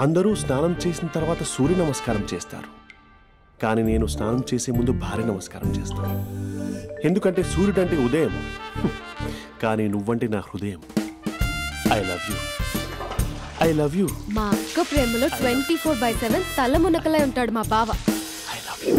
అందరూ స్నానం చేసిన తర్వాత సూర్య నమస్కారం చేస్తారు, కానీ నేను స్నానం చేసే ముందు భార్య నమస్కారం చేస్తాను. ఎందుకంటే సూర్యుడు అంటే ఉదయం, కానీ నువ్వంటే నా హృదయం. I love you, I love you. మా అక్క ప్రేమలో 24/7 తల మునకలై ఉంటాడు మా బావ. I love you.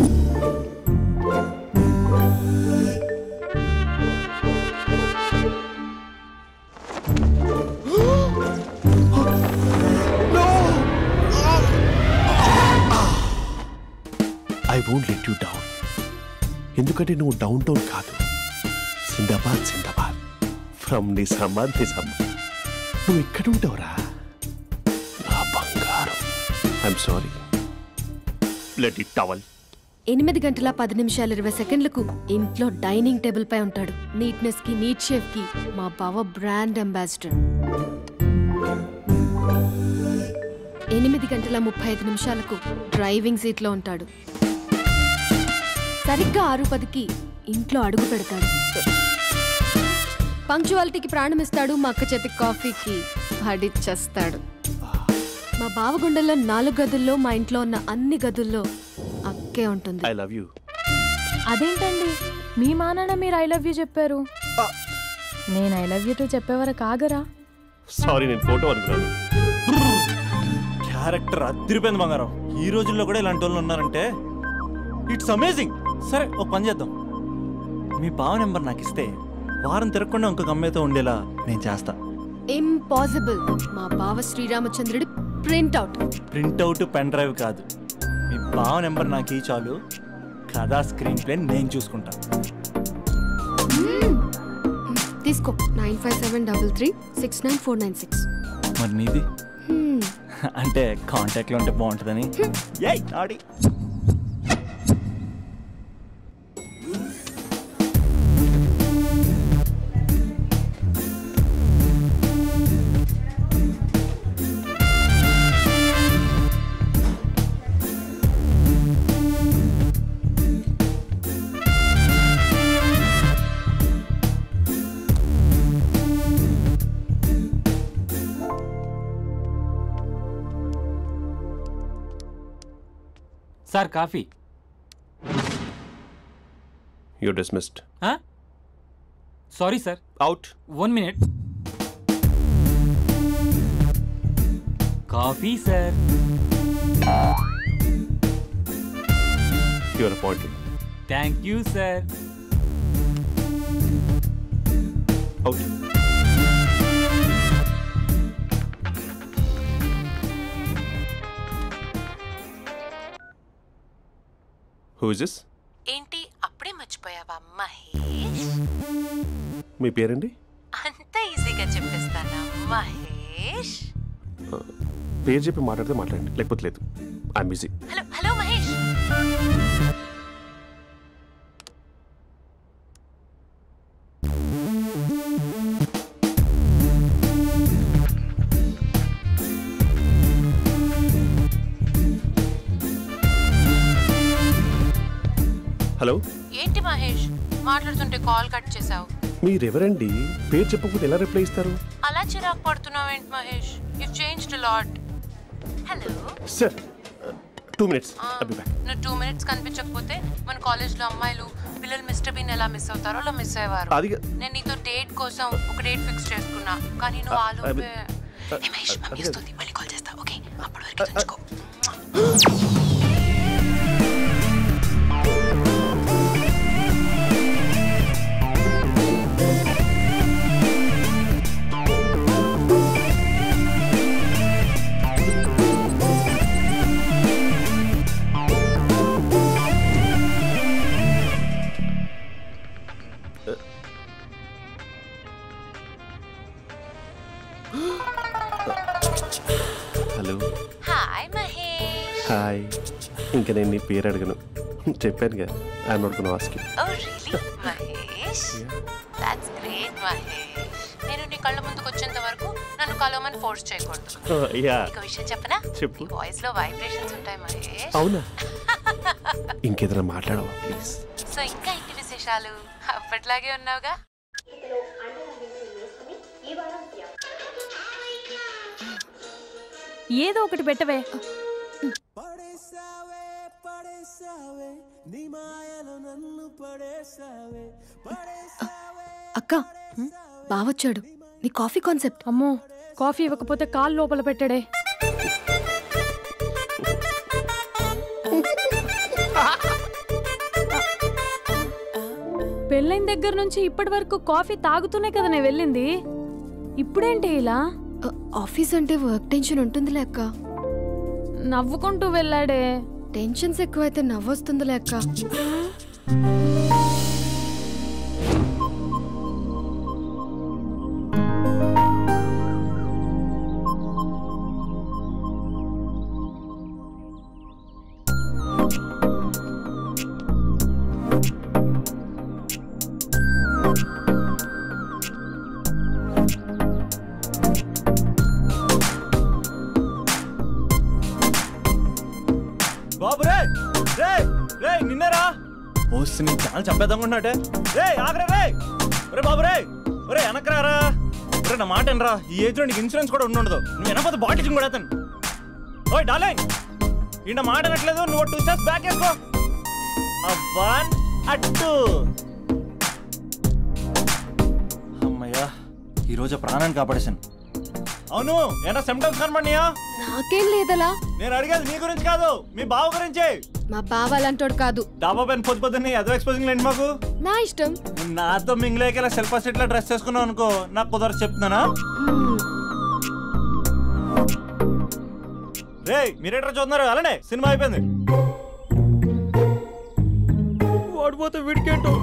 I won't let you down. ఎందుకంటే నువ్వు డౌన్ టౌన్ కాదు, జిందాబాద్ జిందాబాద్ ఫ్రమ్ నిజామాబాద్ నిజామాబాద్. నువ్వు ఇక్కడ ఉంటావురా నా బంగారం. I'm sorry, let it towel. 8 గంటల 10 నిమిషాలు 20 సెకండ్లకు ఇంట్లో డైనింగ్ టేబుల్ పై ఉంటాడు. నీట్నెస్ కి, నీట్ షేఫ్ కి మా బావ బ్రాండ్ అంబాసిడర్. 8 గంటల 35 నిమిషాలకు డ్రైవింగ్ సీట్ లో ఉంటాడు. సరిగ్గా 6:10కి ఇంట్లో అడుగు పెడతాడు. పంక్చువాలిటీకి ప్రాణమిస్తాడు. మా అక్క చేతి కాఫీకి పడిచ్చేస్తాడు. మా బావ గుండెల్లో 4 గదుల్లో, మా ఇంట్లో ఉన్న అన్ని గదుల్లో అక్కే ఉంటుంది. I love you. అదేంటండి మీ మానాన్న మీరు ఐ లవ్ యూ చెప్పారు, నేను ఐ లవ్ యూ టు చెప్పేవరకు ఆగరా? సారీ, నేను ఫోటో అనుకున్నాను. క్యారెక్టర్ అదిరిపోయింది బంగారం. ఈ రోజుల్లో కూడా ఇలాంటి వాళ్ళు ఉన్నారంటే ఇట్స్ అమేజింగ్. సరే ఒక పని చేద్దాం, మీ బావ నెంబర్ నాకు ఇస్తే వారం తిరగకుండా ఇంకొక అమ్మాయితో ఉండేలా నేను చేస్తా. ఇంపాసిబుల్. మా బావ శ్రీరామచంద్రుడి ప్రింట్అవుట్. ప్రింట్అవుట్ పెన్ డ్రైవ్ కాదు, మీ బావ నెంబర్ నాకు ఈ చాలు. కథా స్క్రీన్ ప్లే నేను చూసుకుంటా. తీసుకో. 9573369496. మరి నీది? అంటే కాంటాక్ట్లో ఉంటే బాగుంటుందని. ఆడి sir coffee. You're dismissed. Sorry sir. Out. 1 minute. Coffee sir. You are appointed. Thank you sir. Out. Who is this? ఏంటి అప్పుడే మర్చిపోయావా మహేష్? మీ పేరండి? అంత ఈజీగా చెప్పేస్తానా మహేష్? పేరు చెప్పి మాట్లాడితే మాట్లాడండి, లేకపోతే లేదు. I'm busy. Hello hello Mahesh. Hello. ఏంటి మహేష్ మాట్లాడుతుంటే కాల్ కట్ చేసావు? మీరెవరండి? పేరు చెప్పకపోతే ఎలా రిప్లై ఇస్తారు? అలా చిరాకు పడుతున్నావు ఏంటి Mahesh? You changed a lot. Hello sir, 2 minutes. నువ్వు 2 minutes కనిపించకపోతే మన కాలేజ్లో అమ్మాయిలు పిల్లలు మిస్టర్ బీన్ ఎలా మిస్ అవుతారో అలా మిస్ అయ్యేవారు. నేను నీతో డేట్ కోసం ఒక డేట్ ఫిక్స్ చేసుకున్నా, కానీ నువ్వు ఆలోపే. మహేష్ మమ్మీ వస్తుంది, మళ్ళీ కాల్ చేస్తా. ఓకే, అప్పటి వరకు ఉంచుకో. హలో. హాయ్ మహేష్. హాయ్. ఇంకా నేను నీ పేరు అడగను, చెప్పాను కదా. I'm not gonna ask you. Oh really Mahesh? That's great Mahesh. నేను నీ కళ్ళ ముందుకు వచ్చేంత వరకు నన్ను కలవమని ఫోర్స్ చేయకూడదు. ఒక విషయం చెప్పనా? చెప్పు. వాయిస్ లో వైబ్రేషన్స్ ఉంటాయి మహేష్. అవునా? ఇంకేదైనా మాట్లాడవా ప్లీజ్? సో ఇంకా ఇంటి విశేషాలు అప్పట్లాగే ఉన్నావుగా? ఏదో ఒకటి పెట్టవే. అక్క బావొచ్చాడు. నీ కాఫీ కాన్సెప్ట్. అమ్మో, కాఫీ ఇవ్వకపోతే కాలు లోపల పెట్టాడే. పెళ్ళైన దగ్గర నుంచి ఇప్పటి వరకు కాఫీ తాగుతూనే కదా నేను వెళ్ళింది. ఇప్పుడేంటి ఇలా? ఆఫీస్ అంటే వర్క్ టెన్షన్ ఉంటుందిలే అక్క. నవ్వుకుంటూ వెళ్ళాడే. టెన్షన్స్ ఎక్కువైతే నవ్వొస్తుందిలే అక్క. బాబు రే రే రే నిన్నేరా ఓసి నీ చాలా చంపేద్దామన్నట్టే. రే ఆగరా రే. రే బాబు రే. రే వెనకరారా. రే నా మాట అనరా. ఈ ఏజ్లో నీకు ఇన్సూరెన్స్ కూడా ఉండదు. నువ్వు వెనకపోతే బాటిల్ కూడా అతను. ఓయ్ డార్లింగ్, ఈ నా మాట అనట్లేదు. నువ్వు 2 స్టెప్స్ బ్యాక్ వేసుకో. 1 2. అమ్మయ్యా, ఈరోజు ప్రాణాన్ని కాపాడేశాను. అవును, ఏనా సిమ్టమ్స్ కనబడినాయా? నాకేం లేదలా. నేను అడిగేది మీ గురించి కాదు, మీ బావ గురించి. మా బావ అలాంటోడు కాదు. డాబా పైన పొద్దున్నే అదో ఎక్స్పోజింగ్ లేండి మాకు. నా ఇష్టం. నాతో మింగిలేక సెల్ఫ్ అసెట్ లా డ్రెస్ చేసుకున్నావు అనుకో, నాకు కుదరదు చెప్తున్నానా? రే మీరేట్రా చూస్తున్నారు? అలానే సినిమా అయిపోయింది. వాడిపోతే వీడికేంటో.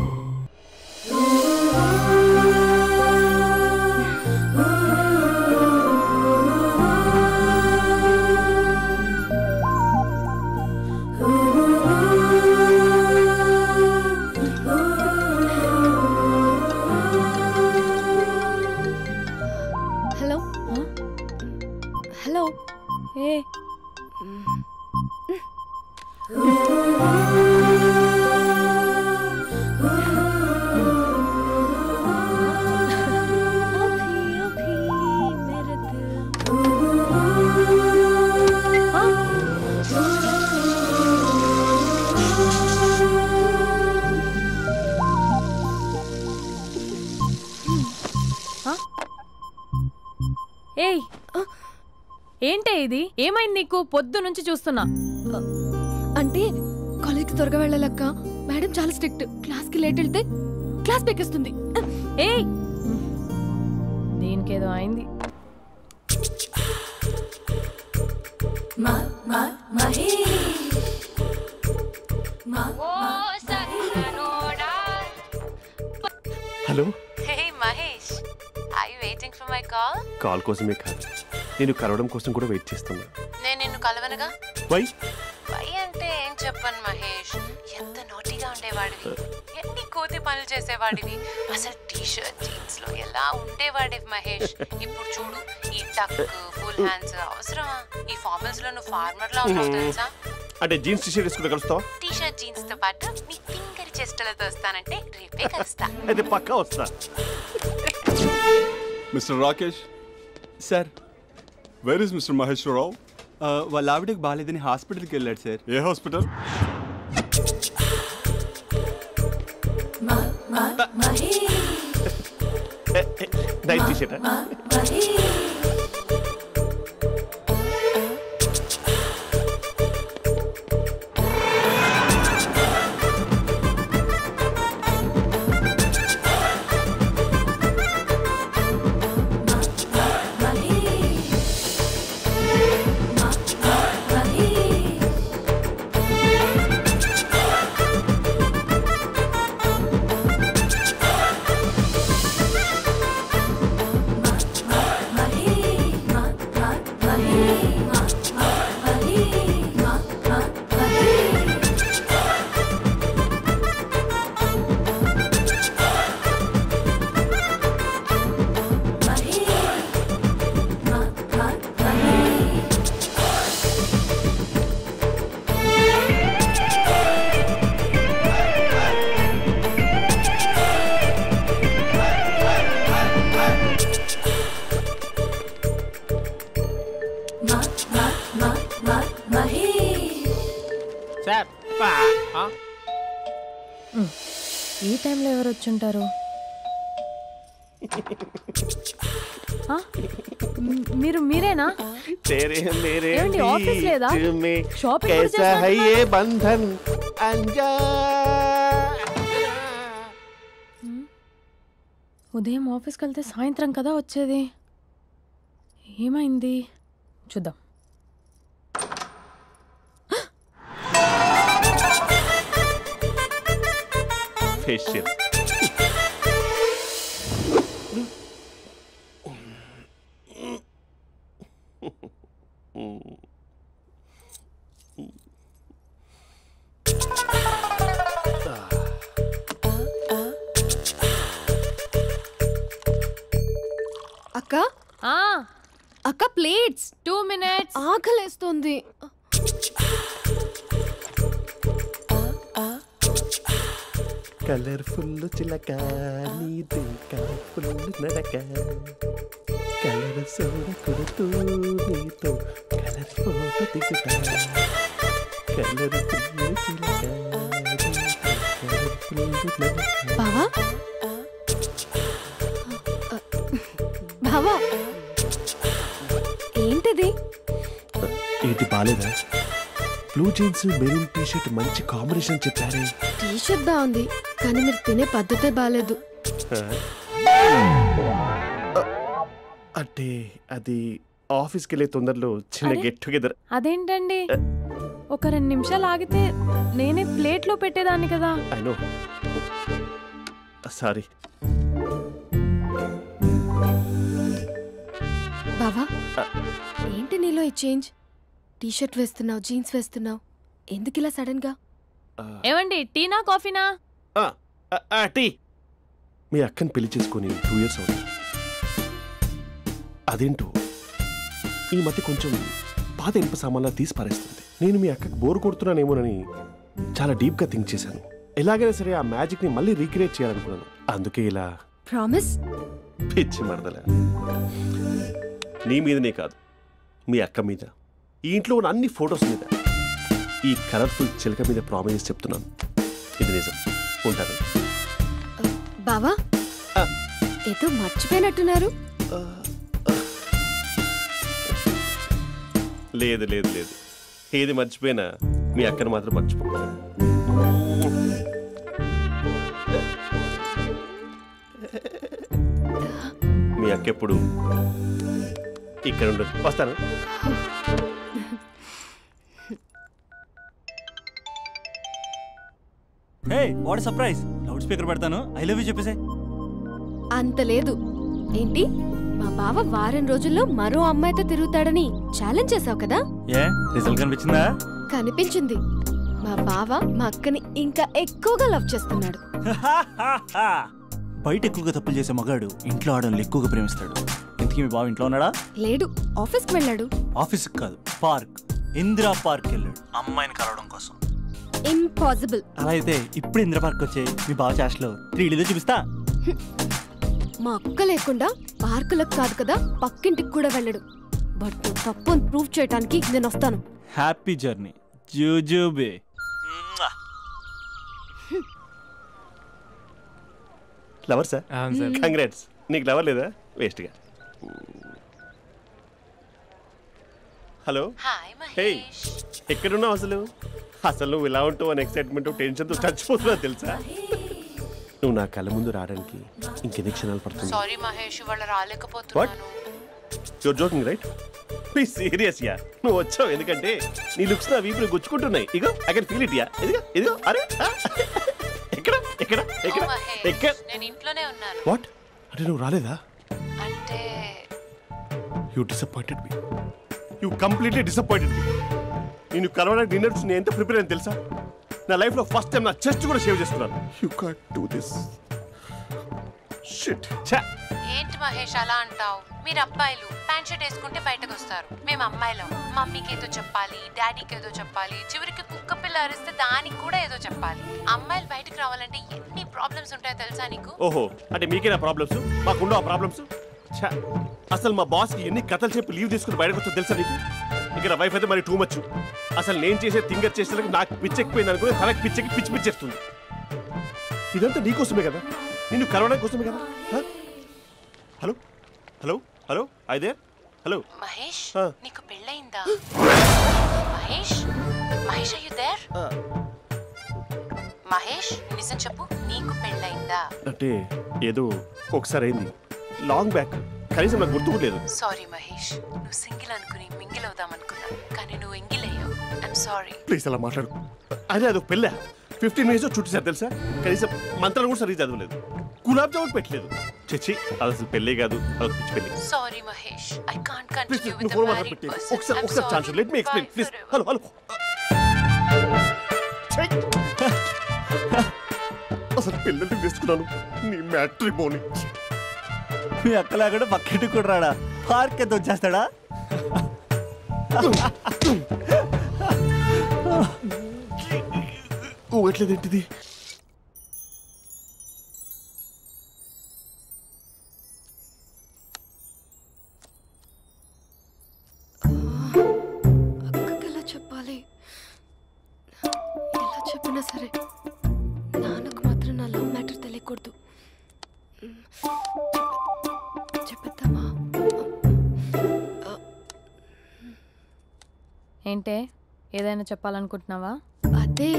Hello hello. ఏ ఏయ్, ఏంటే ఇది? ఏమైంది నీకు? పొద్దు నుంచి చూస్తున్నా. అంటే కాలేజ్కి త్వరగా వెళ్ళాలక్క. మేడం చాలా స్ట్రిక్ట్. క్లాస్కి లేట్ వెళ్తే క్లాస్ పెక్కేస్తుంది. ఏయ్, దీనికేదో అయింది. Hello. Hey Mahesh, are you waiting for my call? Call కోసమే కాదు, నేను కలవడం కోసం కూడా వెయిట్ చేస్తున్నా. నేను నిన్ను కలవనుగా. వై అంటే ఏం చెప్పను మహేష్, ఎంత నోటిగా ఉండేవాడివి, ఎన్ని కోతి పనులు చేసేవాడివి, అసలు టీ షర్ట్ జీన్స్ లో ఎలా ఉండేవాడివి మహేష్. ఇప్పుడు చూడు, ఈ టక్ ఫుల్ హ్యాండ్స్ అవసరమా? ఈ ఫార్మల్స్ లో నువ్వు ఫార్మర్ లా ఉన్నావు తెలుసా? అంటే జీన్స్ టీ షర్ట్ వేసుకుంటే కలుస్తావా? టీ షర్ట్ జీన్స్ తో పాటు నీ ఫింగర్ చెస్టలతో వస్తానంటే రేపే కలుస్తా. అయితే పక్కా వస్తా. Mister Rakesh sir, where is mister Maheswararao? వాళ్ళ ఆవిడకి బాగాలేదని హాస్పిటల్కి వెళ్ళాడు సార్. ఏ హాస్పిటల్? Night T shirt. ఈ టైంలో ఎవరు వచ్చుంటారు? మీరేనా? ఏమండి, ఆఫీస్ లేదా? షాపింగ్ కూడా చేస్తున్నారు? ఉదయం ఆఫీస్కి వెళ్తే సాయంత్రం కదా వచ్చేది. ఏమైంది చూద్దాం. ఫేషియల్ అక్క అక్క ప్లేట్స్ 2 minutes. ఆకలేస్తుంది. కలర్ఫుల్ చిలక నీదే కలర్ఫుల్ నడక కలర్ సోడ కొడుతూ నీతో కలర్ ఫోటో దిగుతా కలర్ఫుల్ చిలక బావా బావా ఏంటిది? ఏంటి బాలేదా? Blue jeans maroon T shirt మంచి కాంబినేషన్ చెప్పారే. టీ షర్ట్ బాగుంది కానీ మీరు తినే పద్ధతే బాలేదు. అంటే అది ఆఫీస్కి వెళ్ళే తొందరలో చిన్న గెట్ టుగెదర్. అదేంటండి, ఒక 2 నిమిషాలు ఆగితే నేనే ప్లేట్లో పెట్టేదాన్ని కదా. I know, sorry. బావా ఏంటి నీలో ఈ చేంజ్? టీ షర్ట్ వేస్తున్నావు, జీన్స్ వేస్తున్నావు, ఎందుకు ఇలా సడన్ గా? ఏమండి, టీనా కాఫీనా? టీ. మీ అక్కని పెళ్లి చేసుకుని 2 years అవుతుంది. అదేంటో ఈ మధ్య కొంచెం పాత ఇనుప సామాన్లా తీసి పారేస్తుంది. నేను మీ అక్కకి బోర్ కొడుతున్నానేమోనని చాలా డీప్గా థింక్ చేశాను. ఎలాగైనా సరే ఆ మ్యాజిక్ని మళ్ళీ రీక్రియేట్ చేయాలనుకున్నాను. అందుకే ఇలా. ప్రామిస్? పిచ్చి మరదల, నీ మీదనే కాదు, మీ అక్క మీద, ఈ ఇంట్లో ఉన్న అన్ని ఫొటోస్ మీద, ఈ కలర్ఫుల్ చిలక మీద ప్రామిస్ చెప్తున్నాను. ఇది నిజం. ఉంటాను. బావా ఏదో మర్చిపోయినట్టున్నారు. లేదు లేదు లేదు, ఏది మర్చిపోయినా మీ అక్కను మాత్రం మర్చిపో. మీ అక్క ఎప్పుడు ఇక్కడ ఉండదు. వస్తాను. Hey what surprise. Loud speaker పెడతాను, ఐ లవ్ యూ చెప్పేసే. అంత లేదు. ఏంటి, మా బావ వారం రోజుల్లో మరో అమ్మాయితో తిరుగుతాడని ఛాలెంజ్ చేసావు కదా? ఏ రిజల్ట్ కనిపించిందా? కనిపించింది. మా బావ మా అక్కని ఇంకా ఎక్కువగా లవ్ చేస్తున్నాడు. బయట ఎక్కువగా తప్పులు చేసే మగాడు ఇంట్లో ఆడవాళ్ళు ఎక్కువగా ప్రేమిస్తాడు. ఇంతకీ మీ బావ ఇంట్లో ఉన్నాడా? లేడు, ఆఫీస్కి వెళ్ళాడు. ఆఫీస్కి కాదు, పార్క్, ఇందిరా పార్క్ వెళ్ళాడు అమ్మాయిని కలవడం కోసం. ఇంపాసిబుల్. అలా అయితే ఇప్పుడు ఇందిరా పార్క్ వచ్చే మీ బావ చాష్లో 3Dలో చూపిస్తా. మా అక్క లేకుండా పార్కులకు కాదు కదా పక్కింటికి కూడా వెళ్ళడు. బట్ తప్పు అని ప్రూవ్ చేయడానికి నేను వస్తాను. హ్యాపీ జర్నీ జూజూబే. Lover sir? కంగ్రాట్స్. నీకు లవర్ లేదా? వేస్ట్గా. హలో. హే, ఎక్కడున్నావు అసలు? అసలు నువ్వు ఇలా ఉంటావు అని ఎక్సైట్మెంట్ టెన్షన్తో చచ్చిపోతున్నావు తెలుసా? నువ్వు నా కళ్ళ ముందు రావడానికి ఇంకెన్ని క్షణాలు పడుతుంది? సారీ మహేష్, వాళ్ళు రాలేకపోతున్నాను. You're joking right? Please serious yeah. నువ్వు వచ్చావు ఎందుకంటే నీ లుక్స్ నా వీపుని గుచ్చుకుంటున్నాయి. ఇగో I can feel it yeah. ఇదిగో ఇదిగో. అరే ఎక్కడ ఎక్కడ ఎక్కడ ఎక్కడ? నేను ఇంట్లోనే ఉన్నాను. వాట్ అంటే నువ్వు రాలేదా? అంటే you disappointed me. You completely disappointed me. నేను కలవడానికి డిన్నర్స్ నేను ఎంత ప్రిపేర్ అని తెలుసా? నా లైఫ్లో ఫస్ట్ టైం నా చెస్ట్ కూడా సేవ్ చేస్తున్నాను. You can't do this. Shit. ఏంటి మహేష్ అలా అంటావు? మీరు అబ్బాయిలు ప్యాంట్ షర్ట్ వేసుకుంటే బయటకు వస్తారు. మేము అమ్మాయిలం మమ్మీకి ఏదో చెప్పాలి, డాడీకి ఏదో చెప్పాలి, చివరికి కుక్క పిల్ల అరిస్తే దానికి కూడా ఏదో చెప్పాలి. అమ్మాయిలు బయటకు రావాలంటే ఎన్ని ప్రాబ్లమ్స్ ఉంటాయో తెలుసా నీకు? ఓహో, అంటే మీకేనా ప్రాబ్లమ్స్? మాకుండా ప్రాబ్లమ్స్? అసలు మా బాస్కి ఎన్ని కథలు చెప్పి లీవ్ తీసుకుని బయటకు వచ్చా తెలుసా నీకు? ఇక్కడ వైఫ్ అయితే మరి టూ మచ్. అసలు నేను చేసే థింగర్ చేసేందుకు నాకు పిచ్చెక్కిపోయింది అనుకుని తనకు పిచ్చెక్కి పిచ్చి పిచ్చేస్తుంది. ఇదంతా నీకోసమే కదా, నిన్ను కరోనా కోసమే కదా. హలో హలో హలో అయితే హలో మహేష్, నీకు పెళ్ళయిందా? Mahesh, Mahesh are you there? Mahesh, నిజం చెప్పు, నీకు పెళ్ళయిందా? అంటే ఏదో ఒకసారి అయింది, లాంగ్ బ్యాక్, కనీసం నాకు గుర్తు లేదు. సారీ మహేష్, నువ్వు సింగిల్ అనుకుని మింగిల్ అవుదాం అనుకున్నా, కానీ నువ్వు ఎంగిల్ అయ్యావు. I'm sorry. ప్లీజ్ అలా మాట్లాడు. అదే అదొక పెళ్ళ 15 minutes చుట్టూ సార్ తెలుసా, కనీసం మంత్రాలు కూడా సరిగ్గా చదవలేదు, గులాబ్ జామున్ పెట్టలేదు. చచ్చి అది అసలు పెళ్ళే కాదు, అదొక పిచ్చి పెళ్ళి. Sorry Mahesh, I can't continue please with the married person. ఒకసారి chance let me explain please. Hello hello అసలు పెళ్ళంటే తీసుకున్నాను నీ మ్యాట్రిమోనీ. మీ అక్కలాగడ పక్కింటికి కూడా రాడా, పార్క్ ఎంత వచ్చేస్తాడా? ఊగట్లేదేంటిది? అక్కకి ఎలా చెప్పాలి? ఎలా చెప్పినా సరే నాన్నకు మాత్రం నా లవ్ మ్యాటర్ తెలియకూడదు. చెప్పేద్దామా? ఏంటే ఏదైనా చెప్పాలనుకుంటున్నావా? అదే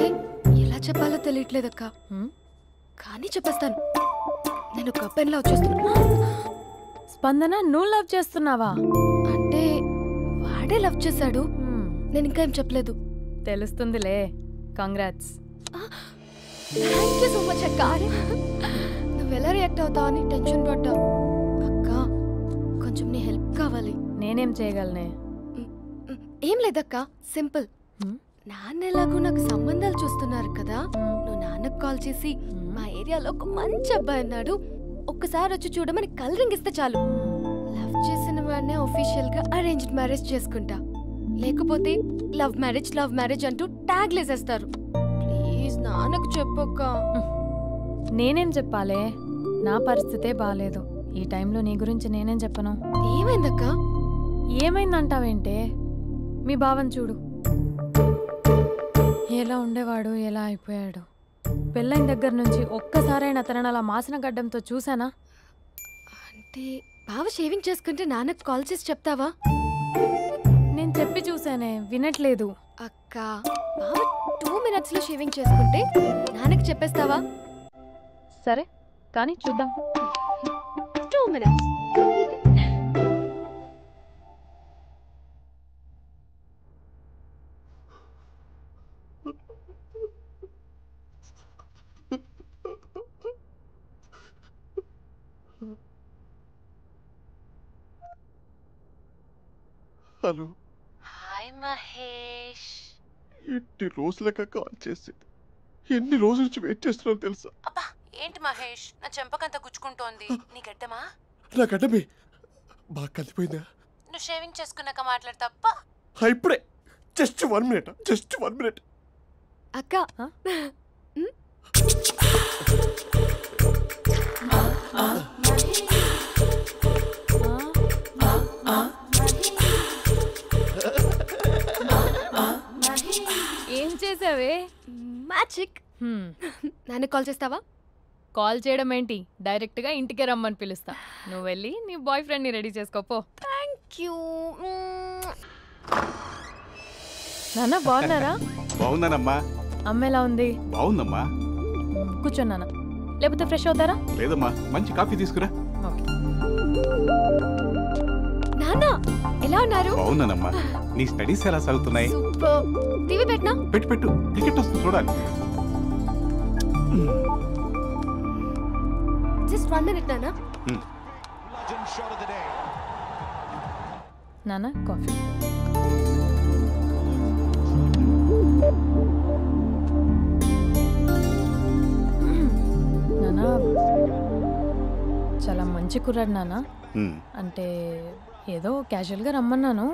ఎలా చెప్పాలో తెలియట్లేదక్క, కానీ చెప్పేస్తాను. నేను ఒక అబ్బాయిలా వచ్చేస్తున్నా. స్పందన, నువ్వు లవ్ చేస్తున్నావా? అంటే వాడే లవ్ చేశాడు, నేను ఇంకా ఏం చెప్పలేదు. తెలుస్తుందిలే. Congrats. Thank you so much అక్క. నువ్వు ఎలా రియాక్ట్ అవుతావు అని టెన్షన్ పడ్డా. అక్క కొంచెం నీ హెల్ప్ కావాలి. నేనేం చేయగలనే? ఏం లేదక్క, సింపుల్. నాన్న ఎలాగో నాకు సంబంధాలు చూస్తున్నారు కదా, నువ్వు నాన్నకు కాల్ చేసి మా ఏరియాలో ఒక మంచి అబ్బాయి అన్నాడు, ఒక్కసారి వచ్చి చూడమని కలరింగ్ ఇస్తే చాలు. లవ్ చేసిన వాడినే ఒఫీషియల్ గా అరేంజ్డ్ మ్యారేజ్ చేసుకుంటా, లేకపోతే లవ్ మ్యారేజ్ అంటూ ట్యాగ్ లేసేస్తారు. ప్లీజ్ నాన్నకు చెప్పక్క. నేనేం చెప్పాలే? నా పరిస్థితే బాలేదు. ఈ టైంలో నీ గురించి నేనేం చెప్పను. ఏమైందక్క? ఏమైందంటావేంటే? మీ భావం చూడు, ఎలా ఉండేవాడు, ఎలా అయిపోయాడు. పెళ్ళైన దగ్గర నుంచి ఒక్కసారైనా తనని అలా మాసిన గడ్డంతో చూసానా? అంటే బావ షేవింగ్ చేసుకుంటే నాన్నకు కాల్ చేసి చెప్తావా? నేను చెప్పి చూసానే, వినట్లేదు. అక్క బావ 2 minutes లో షేవింగ్ చేసుకుంటే నాన్నకి చెప్పేస్తావా? సరే కానీ చూద్దాం. 2 minutes. హలో. హాయ్ మహేష్. ఎన్ని రోజులుగా కాల్ చేసేది, ఎన్ని రోజుల నుంచి వెయిట్ చేస్తున్నాను తెలుసా? అబ్బా ఏంటి మహేష్, నా చెంపకంత గుచ్చుకుంటోంది. నీ గడ్డమా? నా గడ్డమే బాగా కలిపోయిందా? నువ్వు షేవింగ్ చేసుకున్నాక మాట్లాడు తప్ప. ఇప్పుడే జస్ట్ 1 minute. అక్క ఏం చేసావే? మ్యాజిక్. నాన్న కాల్ చేస్తావా? కాల్ చేయడం ఏంటి, డైరెక్ట్ గా ఇంటికే రమ్మని పిలుస్తా. నువ్వు వెళ్ళి నీ బాయ్ ఫ్రెండ్ ని రెడీ చేసుకోపో. Thank you. నాన్న బాగున్నారా? బాగున్నానమ్మా. అమ్మ ఎలా ఉంది? బాగుందమ్మా. కూర్చోన్నానా, లేకపోతే ఫ్రెష్ అవుతారా? లేదమ్మా, మంచి కాఫీ తీసుకురా. నాన్న ఎలా ఉన్నారు? బాగున్నానమ్మా. నీ స్టడీస్ ఎలా సాగుతున్నాయి? సూపర్. టీవీ పెట్టనా? పెట్టు, క్రికెట్ వస్తుంది చూడాలి. జస్ట్ 1 minute నాన్న. నాన్న కాఫీ. నాన్న చాలా మంచి కుర్రాడు నాన్న. అంటే ఏదో క్యాజువల్గా రమ్మన్నాను.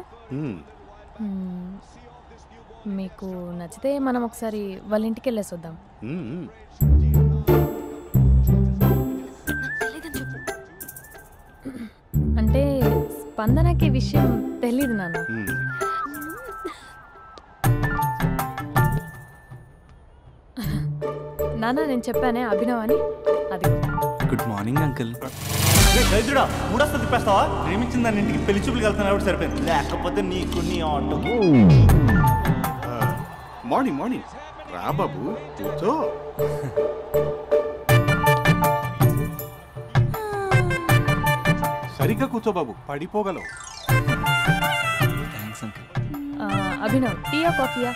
మీకు నచ్చితే మనం ఒకసారి వాళ్ళ ఇంటికి వెళ్ళేసి వద్దాం. అంటే స్పందనకి విషయం తెలీదు నాన్న. నాన్న నేను చెప్పానే అభినవ్ అని, అది. Good morning uncle. ఖైదుడా మూడొస్తా తిప్పేస్తావా? ప్రేమించిన దాని ఇంటికి పెళ్లి చూపులు వెళ్తాను కాబట్టి సరిపోయింది, లేకపోతే నీకు నీ ఆటో. మార్నింగ్ మార్నింగ్ రా బాబు, కూర్చో. సరిగ్గా కూర్చో బాబు, పడిపోగలవు. Thanks uncle. అభినవ్ టీయా కాఫీయా?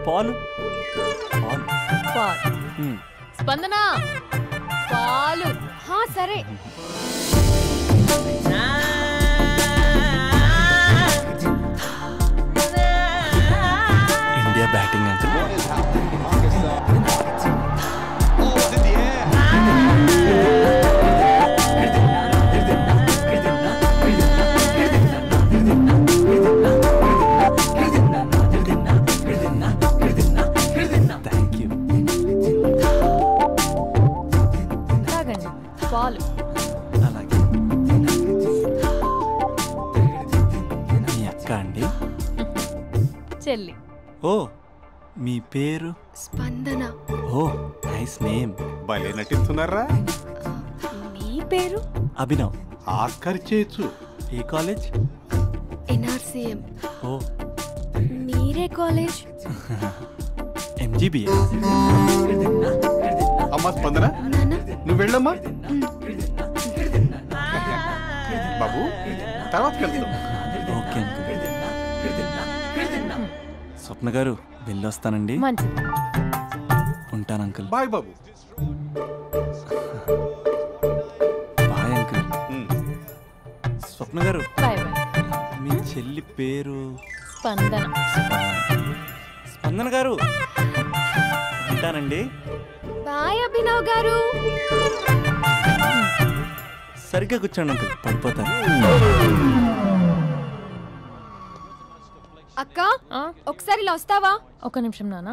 పాలు. పాలు. స్పందన పాలు. సరే. India batting uncle. పాలు. అలాగే. మీ అక్క అండి? చెల్లి. ఓ, మీ పేరు? స్పందన. ఓ, నైస్ నేమ్. భలే నటిస్తున్నారా? మీ పేరు? అభినవ్. ఆస్కర్ చేయొచ్చు. ఏ కాలేజ్? NRCM. ఓ, మీరే కాలేజ్? MGBA. అమ్మా స్పందన, నువ్వు వెళ్ళమ్మా. బాబు తర్వాత వెళ్తాం. Okay uncle. స్వప్న గారు వెళ్ళొస్తానండి. మంచిది. ఉంటాను అంకుల్. బాయ్ బాబు. Bye uncle. స్వప్న గారు, బాయ్ బాయ్. మీ చెల్లి పేరు? స్పందన. స్పందన గారు ఉంటానండి. బాయ్ అభినవ్ గారు. సరిగ్గా కూర్చోండి అంకుల్, పడిపోతారు. అక్క ఒకసారి ఇలా వస్తావా? ఒక నిమిషం నాన్న.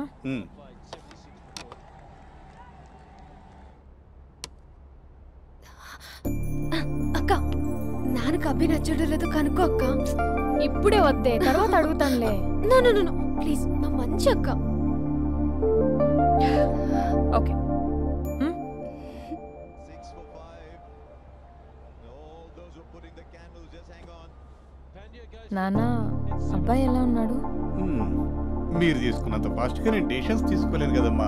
అక్క నాన్నకు అభి నచ్చడం లేదో కనుక్కో అక్క. ఇప్పుడే వద్దే, తర్వాత అడుగుతానులే. నో నో నో ప్లీజ్, నా మంచి అక్క. ఓకే. నాన్న, అబ్బాయి ఎలా ఉన్నాడు? మీరు తీసుకున్నంత ఫాస్ట్గా నేను డెసిషన్స్ తీసుకోలేదు కదమ్మా.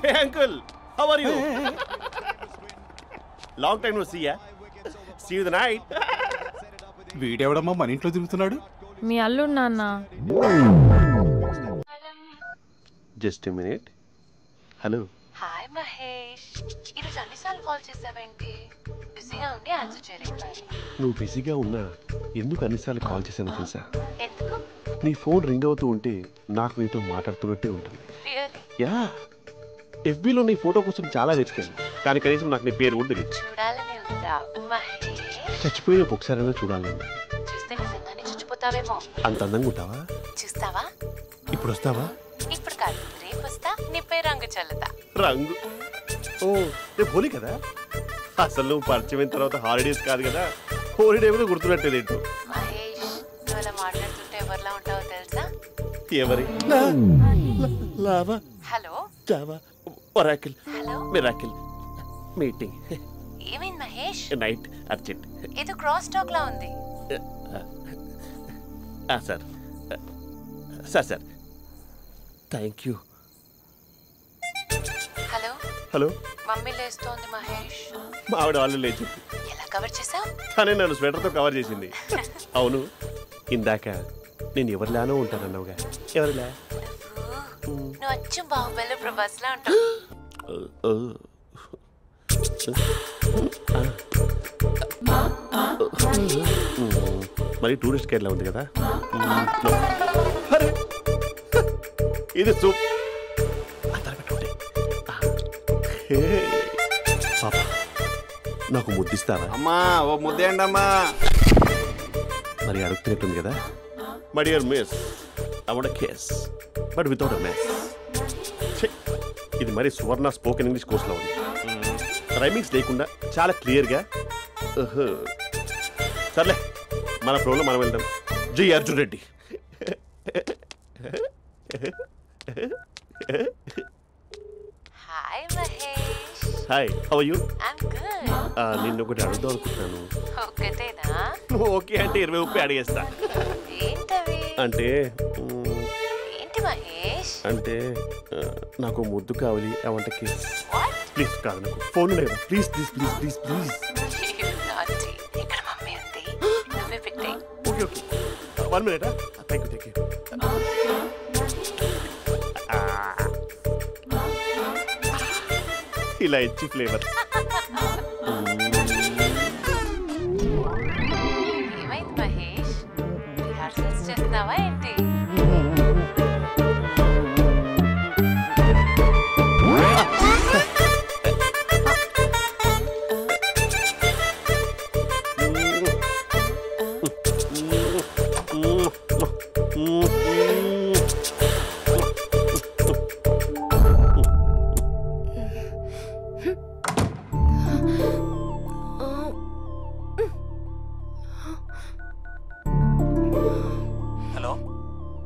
Hey uncle, how are you? Long time no see ya. See you the night. వీడెవడమ్మా మన ఇంట్లో తిరుగుతున్నాడు? మీ అల్లుడు నాన్న. Just a minute. Hello. Hi Mahesh, ఈరోజు అన్నిసార్లు కాల్ చేసావేంటి? బిజీగా ఉండి ఆన్సర్ చేయలేకపోయాను. నువ్వు బిజీగా ఉన్నా ఎందుకు అన్నిసార్లు కాల్ చేశాను తెలుసా? ఎందుకు? నీ ఫోన్ రింగ్ అవుతూ ఉంటే నాకు నీతో మాట్లాడుతున్నట్టే ఉంటుంది. రియల్లీ? యా, FBలో నీ ఫోటో కోసం చాలా వెతికాను, కానీ కనీసం నాకు నీ పేరు కూడా తెలియదు. చూడాలని ఉందా మహేష్? చచ్చిపోయిన ఒకసారైనా చూడాలి. చూస్తే నిజంగానే చచ్చిపోతావేమో. అంత అందంగా ఉంటావా? చూస్తావా? ఇప్పుడు వస్తావా? ఇప్పుడు కాదు, రేపు వస్తా. నీపై రంగు చల్లుతా. రంగు? ఓ, రేపు హోలీ కదా. అసలు నువ్వు పరిచయం తర్వాత హాలిడేస్ కాదు కదా, హోలిడే కూడా గుర్తున్నట్టేది ఏంటో. మహేష్, నువ్వు అలా మాట్లాడుతుంటే ఎవరిలా ఉంటావో తెలుసా? ఎవరి? లావా, hello, java, oracle, hello, miracle, meeting. ఏమైంది మహేష్? Night urgent. ఏదో క్రాస్ టాక్ లా ఉంది. Sir sir sir thank you. Hello hello, mummy లేస్తోంది మహేష్. మా ఆవిడ వాళ్ళు లేచి ఎలా కవర్ చేసావు? తనే నన్ను స్వెటర్తో కవర్ చేసింది. అవును, ఇందాక నేను ఎవరిలానో ఉంటానన్నావుగా, ఎవరిలా? నువ్వు అచ్చం బాహుబలి ప్రభాస్ లా ఉంటావు. మరి టూరిస్ట్ గైడ్లా ఉంది కదా. ఇది సూప్. పాప, నాకు ముద్దిస్తావా? అమ్మా ఓ ముద్దేయండి అమ్మా. మరి అడుగుతున్నట్టుంది కదా. My dear miss, I want a kiss but without a mess. ఇది మరి సువర్ణ స్పోకెన్ ఇంగ్లీష్ కోర్సులో ఉంది. రైమింగ్స్ లేకుండా చాలా క్లియర్గా. సర్లే, మన ప్రోగ్రాం మనం వెళ్దాం. జై Arjun Reddy. Hi Mahesh. Hi, how are you? I'm good. నిన్ను ఒకటి అడుగుదాం అనుకుంటున్నాను. ఒకటేనా? నువ్వు ఓకే అంటే 20 అడిగేస్తా. ఏంటవి? అంటే ఏంటి మహేష్? అంటే నాకు ముద్దు కావాలి ఆ వంటకి. వాట్? ప్లీజ్ కాదు, నాకు ఫోన్ లేదా? Please please please please please. ఇక్కడ మమ్మీ ఉంది, నువ్వే పెట్టే. Okay okay, 1 minute. Thank you. ఇలా ఇచ్చి ఫ్లేవర్. ఏమైంది మహేష్? రిహార్సల్స్ చేస్తున్నావా ఏంటి?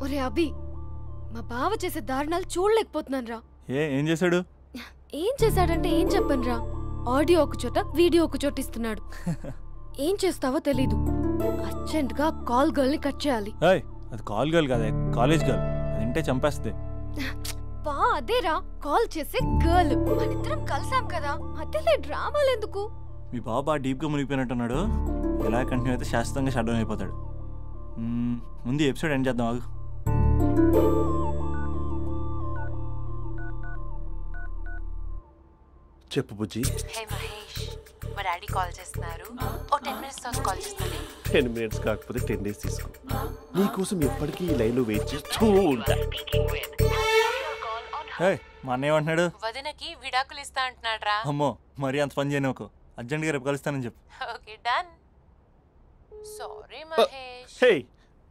ఒరే అభి, మా బావ చేసే దారుణాలు చూడలేకపోతున్నాను రా. ఏం చేశాడు? ఏం చేశాడంటే ఏం చెప్పను రా. ఆడియో ఒక చోట, వీడియో ఒక చోట ఇస్తున్నాడు. ఏం చేస్తావో తెలీదు. అర్జెంట్ గా కాల్ గర్ల్ ని కట్ చేయాలి. అది కాల్ గర్ల్ కాదే, కాలేజ్ గర్ల్. అదంటే చంపేస్తుంది. బా అదేరా, కాల్ చేసే గర్ల్. మనిద్దరం కలిసాం కదా, మధ్యలో డ్రామాలు ఎందుకు? మీ బాబా డీప్ గా మునిగిపోయినట్టున్నాడు. ఎలా కంటిన్యూ అయితే శాశ్వతంగా షట్ డౌన్ అయిపోతాడు. ముందు ఎపిసోడ్ ఎండ్ చేద్దాం ఆగు. చెప్పు బుజ్జి. హే మహేష్, మా డాడీ కాల్ చేస్తున్నారు. ఓ 10 minutes తర్వాత కాల్ చేస్తాను. 10 minutes కాకపోతే 10 days తీసుకో. నీకోసం ఎప్పటికీ ఈ లైన్లో వెయిట్ చేస్తూ ఉంటా. మా అన్నయ్య ఏమంటున్నాడు? వదినకి విడాకులు ఇస్తా అంటున్నాడు రా. అమ్మో, మరీ అంత పని చేయను. అర్జెంట్గా రేపు కలుస్తానని చెప్పు. Okay done. సారీ మహేష్. హే,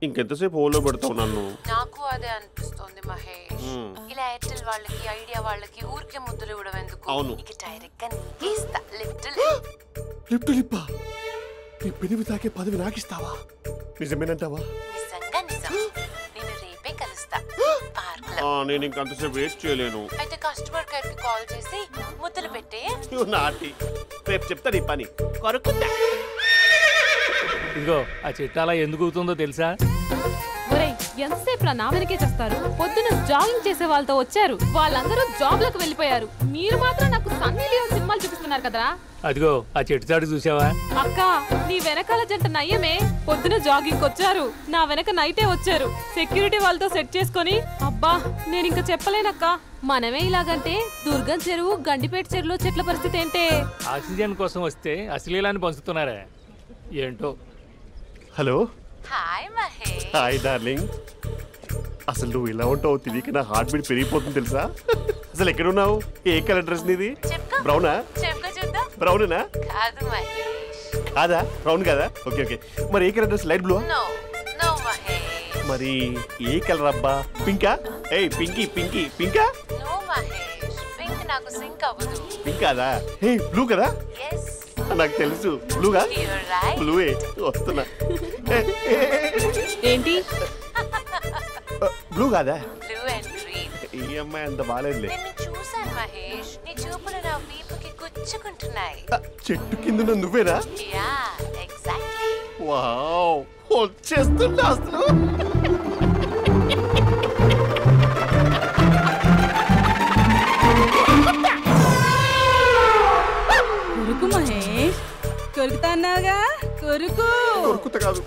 ఇంకెంతసేపు హోల్లో పెడతావు నన్ను? నాకు అదే అనిపిస్తుంది మహేష్. ఇలా ఎయిర్టెల్ వాళ్ళకి, ఐడియా వాళ్ళకి ఊరికే ముద్దులు ఇవ్వడం ఎందుకు? అవును. ఇక డైరెక్ట్ గా నీకే ఇస్తా. లిప్ లిప్పా, నీ పెనివి తాకే పదవి నాకిస్తావా? నిజమేనంటావా? నిజంగా నిజం. నేను రేపే కలుస్తా పార్క్ లో. నేను ఇంకంతసేపు వెయిట్ చేయలేను. అయితే కస్టమర్ కేర్ కి కాల్ చేసి ముద్దులు పెట్టే. నాటి రేపు చెప్తా నీ పని. కొరుకుందా? ఇదిగో ఆ చెట్టు అలా ఎందుకు అవుతుందో తెలుసా? ఒరేయ్, ఎంతసేపు నా వెనకే చేస్తారు? పొద్దున జాగింగ్ చేసే వాళ్ళతో వచ్చారు, వాళ్ళందరూ జాబ్లకు వెళ్ళిపోయారు. మీరు మాత్రం నాకు సన్నీ లియోన్ సినిమాలు చూపిస్తున్నారు కదరా. అదిగో ఆ చెట్టు చాటు చూసావా? అక్క, నీ వెనకాల జంట నయ్యమే. పొద్దున జాగింగ్ వచ్చారు, నా వెనక నైటే వచ్చారు. సెక్యూరిటీ వాళ్ళతో సెట్ చేసుకొని, అబ్బా నేను ఇంకా చెప్పలేనక్క. మనమే ఇలాగంటే దుర్గం చెరువు, గండిపేట చెరువులో చెట్ల పరిస్థితి ఏంటే? ఆక్సిజన్ కోసం వస్తే అశ్లీలాన్ని పంచుతున్నారా ఏంటో. Hello. Hi Mahesh. Hi darling. అసలు నువ్వు ఇలా ఉంటావు తెలియక నా హార్ట్ బీట్ పెరిగిపోతుంది తెలుసా? అసలు ఎక్కడున్నావు? ఏ కలర్ డ్రెస్ నీది? బ్రౌనా? బ్రౌనేనా? కాదు మహేష్. కాదా? బ్రౌన్ కదా? Okay okay. మరి ఏ colour dress? Light blue? No no Mahesh. మరి ఏ కలర్ అబ్బా? పింకా? ఏయ్ పింకీ పింకీ పింకా? నో మహేష్, పింక్ నాకు సింక్ అవ్వదు. పింక్ కాదా? హే బ్లూ కదా? yes. నాకు తెలుసు. బ్లూగా? you're right. బ్లూయే వస్తున్నా. ఏంటి? బ్లూ కాదా? Blue and green. ఈ అమ్మాయి అంత బాగాలేదులే. నేను చూసాను మహేష్, నీ చూపులు నా వీపుకి గుచ్చుకుంటున్నాయి. చెట్టు కింద నువ్వేనా? Yeah exactly. వావ్, వచ్చేస్తున్నా అసలు. కొరుకు మహేష్, కొరుకుతా అన్నావుగా, కొరుకు. కొరుకుతా కాదు,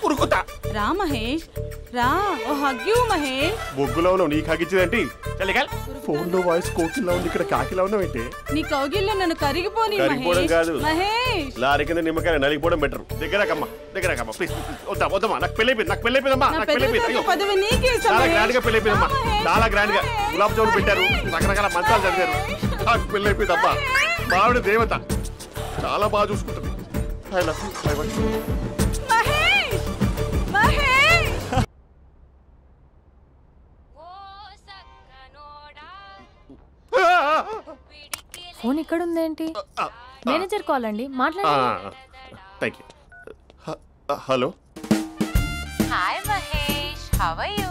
ఉరుకుతా. రా మహేష్ రా, ఓ హగ్గు మహేష్. బొగ్గులో ఉన్నావు, నీకు హగ్గించదేంటి? ఫోన్ లో వాయిస్ కోకిలా ఉంది, ఇక్కడ కాకిలా ఉన్నావు ఏంటి? నీ కౌగిల్లో నన్ను కరిగిపోని కరిగిపోవడం కాదు మహేష్. లారీ కింద నిమ్మకాయ నలిగిపోవడం బెటర్. దగ్గరకమ్మా దగ్గరకమ్మా ప్లీజ్. వద్దా వద్దమ్మా, నాకు పెళ్ళైపోయింది, నాకు పెళ్ళైపోయిందమ్మా, నాకు పెళ్ళైపోయింది. పదవి నీకే. చాలా గ్రాండ్ గా పెళ్ళైపోయిందమ్మా, చాలా గ్రాండ్ గా. గులాబ్ జామున్ పెట్టారు, రకరకాల మంచాలు చదివారు. నాకు పెళ్ళైపోయిందమ్మా. బావిడ దేవత, చాలా బాగా చూసుకుంటుంది. మహేష్ మహేష్. ఫోన్ ఇక్కడ ఉందేంటి? మేనేజర్ కాల్ అండి, మాట్లాడండి. Thank you. Hello. Hi how are you?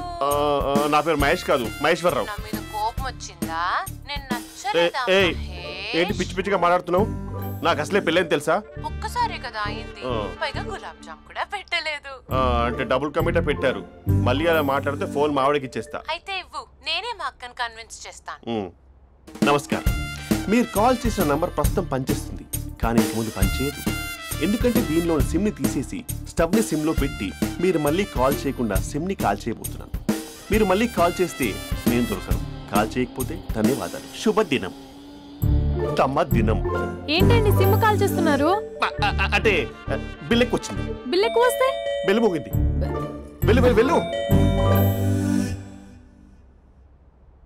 నా పేరు మహేష్ కాదు, మహేశ్వరరావు. నా మీద కోపం వచ్చిందా? నేను నచ్చలేదా? ఏంటి పిచ్చి పిచ్చిగా మాట్లాడుతున్నావు? నాకు అసలే పెళ్ళని తెలుసా? ఒక్కసారి కదా అయింది, పైగా గులాబ్ జామ్ కూడా పెట్టలేదు. అంటే డబుల్ కమిటా పెట్టారు. మళ్ళీ అలా మాట్లాడితే ఫోన్ మావిడకి ఇచ్చేస్తా. అయితే ఇవ్వు, నేనే మా అక్కని కన్విన్స్ చేస్తాను. నమస్కారం. మీరు కాల్ చేసిన నంబర్ ప్రస్తుతం పనిచేస్తుంది, కానీ ఇంక ముందు పనిచేయదు. ఎందుకంటే దీనిలో సిమ్ని తీసేసి స్టవ్ని సిమ్లో పెట్టి మీరు మళ్ళీ కాల్ చేయకుండా సిమ్ని కాల్ చేయబోతున్నాను. మీరు మళ్ళీ కాల్ చేస్తే నేను దొరకను, కాల్ చేయకపోతే ధన్యవాదాలు. శుభదినం. తమ దినం. ఏంటండి సిమ్ కాల్ చేస్తున్నారు? అంటే బిల్ ఎక్కువ వచ్చింది. బిల్ ఎక్కువ వస్తే బెల్లు మోగింది. వెళ్ళు వెళ్ళు వెళ్ళు.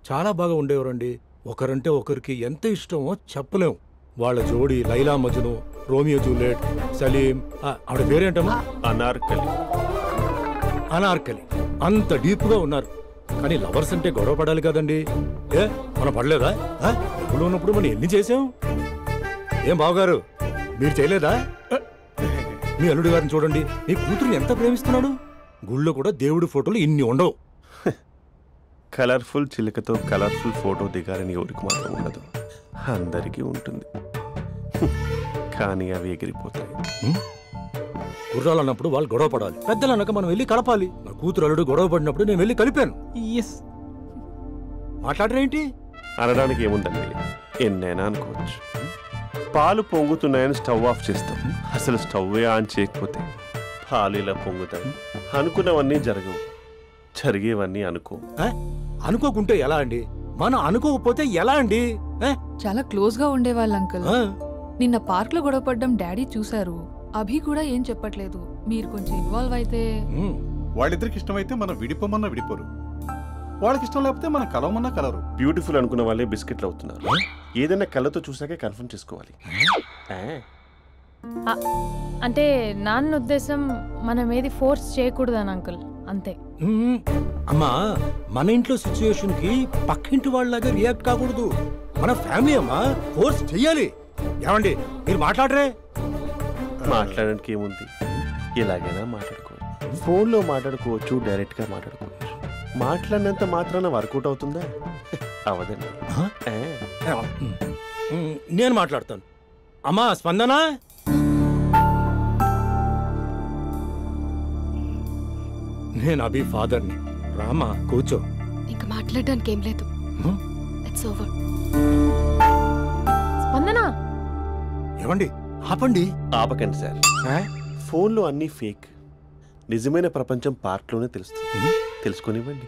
చాలా బాగా ఉండేవారండి. ఒకరంటే ఒకరికి ఎంత ఇష్టమో చెప్పలేం. వాళ్ళ జోడి లైలా మజ్ను, రోమియో జూలియట్, సలీం, ఆవిడ పేరేంటమ్మా? అనార్కలి. అనార్కలి. అంత డీప్ గా ఉన్నారు. కానీ లవర్స్ అంటే గొడవ పడాలి కదండి. మనం పడలేదా? డబ్బులు ఉన్నప్పుడు మనం ఎన్ని చేసాం? ఏం బావగారు, మీరు చేయలేదా? మీ అల్లుడి గారిని చూడండి, మీ కూతురుని ఎంత ప్రేమిస్తున్నాడు. గుళ్ళో కూడా దేవుడి ఫోటోలు ఇన్ని ఉండవు. కలర్ఫుల్ చిలుకతో కలర్ఫుల్ ఫోటో దిగాలని ఎవరికి మాత్రం ఉండదు, అందరికీ ఉంటుంది. కానీ అవి ఎగిరిపోతాయి. గుర్రాలు అన్నప్పుడు వాళ్ళు గొడవ పడాలి, పెద్దలు అన్నాక మనం వెళ్ళి కలపాలి. నా కూతురు అల్లుడు గొడవ పడినప్పుడు నేను వెళ్ళి కలిపాను. మాట్లాడరేంటి? అనడానికి ఏముందండి, ఎన్నైనా అనుకోవచ్చు. పాలు పొంగుతున్నాయని స్టవ్ ఆఫ్ చేస్తాం, అసలు స్టవ్ ఆన్ చేయకపోతే పాలు ఇలా పొంగుతాయి. అనుకున్నవన్నీ జరగవు, జరిగేవన్నీ అనుకోకుంటే ఎలా అండి? మనం అనుకోకపోతే ఎలా అండి? చాలా క్లోజ్ గా ఉండేవాళ్ళు అంకుల్. నిన్న పార్క్ లో గొడవపడ్డం డాడీ చూశారు. అభి కూడా ఏం చెప్పట్లేదు. మీరు కొంచెం ఇన్వాల్వ్ అయితే. వాళ్ళిద్దరికి ఇష్టమైతే మనం విడిపోమన్నా విడిపోరు, వాళ్ళకి ఇష్టం లేకపోతే మనం కలవమన్నా కలరు. బ్యూటిఫుల్ అనుకున్న వాళ్ళే బిస్కెట్లు అవుతున్నారు. ఏదైనా కళ్ళతో చూసాకే కన్ఫర్మ్ చేసుకోవాలి. అంటే నాన్న ఉద్దేశం మనం ఏది ఫోర్స్ చేయకూడదని అంకుల్, అంతే. అమ్మా, మన ఇంట్లో సిచ్యుయేషన్ కి పక్కింటి వాళ్ళలాగా రియాక్ట్ కాకూడదు. మన ఫ్యామిలీ అమ్మా, ఫోర్స్ చెయ్యాలి. ఏమండి మీరు మాట్లాడరే? మాట్లాడడానికి ఏముంది, ఎలాగైనా మాట్లాడుకోవచ్చు. ఫోన్లో మాట్లాడుకోవచ్చు, డైరెక్ట్ గా మాట్లాడుకోవచ్చు. మాట్లాడినంత మాత్రాన వర్కౌట్ అవుతుందా? అవదండి. నేను మాట్లాడతాను. అమ్మా స్పందన, నేను అభి ఫాదర్ని. రామా కూర్చో. ఇంకా మాట్లాడడానికి ఏం లేదు. It's over. స్పందన. ఏమండి ఆపండి. ఆపకండి సార్. ఫోన్లో అన్ని ఫేక్, నిజమైన ప్రపంచం పార్ట్లోనే తెలుస్తుంది. తెలుసుకొనివ్వండి.